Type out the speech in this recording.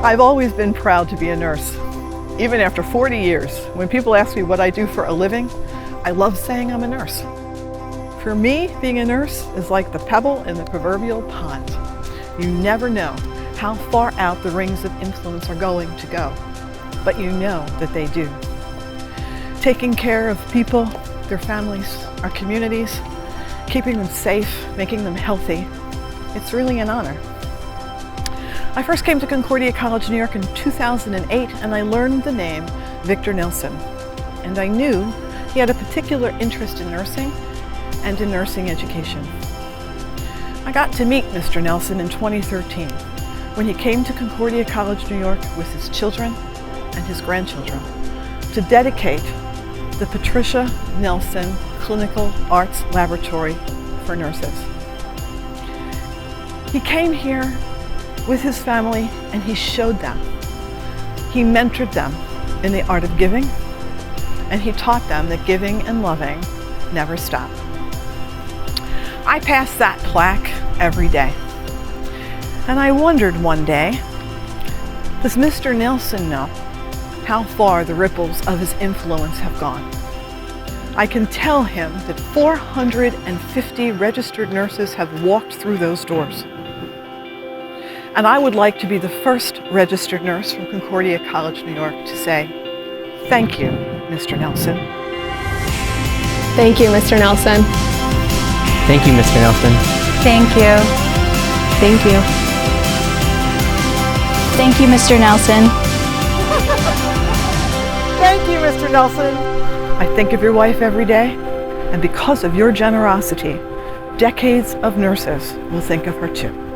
I've always been proud to be a nurse. Even after 40 years, when people ask me what I do for a living, I love saying I'm a nurse. For me, being a nurse is like the pebble in the proverbial pond. You never know how far out the rings of influence are going to go, but you know that they do. Taking care of people, their families, our communities, keeping them safe, making them healthy, it's really an honor. I first came to Concordia College, New York in 2008, and I learned the name Victor Nelson. And I knew he had a particular interest in nursing and in nursing education. I got to meet Mr. Nelson in 2013 when he came to Concordia College, New York with his children and his grandchildren to dedicate the Patricia Nelson Clinical Arts Laboratory for Nurses. He came here with his family and he showed them. He mentored them in the art of giving, and he taught them that giving and loving never stop. I pass that plaque every day. And I wondered one day, does Mr. Nelson know how far the ripples of his influence have gone? I can tell him that 450 registered nurses have walked through those doors. And I would like to be the first registered nurse from Concordia College, New York to say, thank you, Mr. Nelson. Thank you, Mr. Nelson. Thank you, Mr. Nelson. Thank you. Thank you. Thank you, Mr. Nelson. Thank you, Mr. Nelson. I think of your wife every day, and because of your generosity, decades of nurses will think of her too.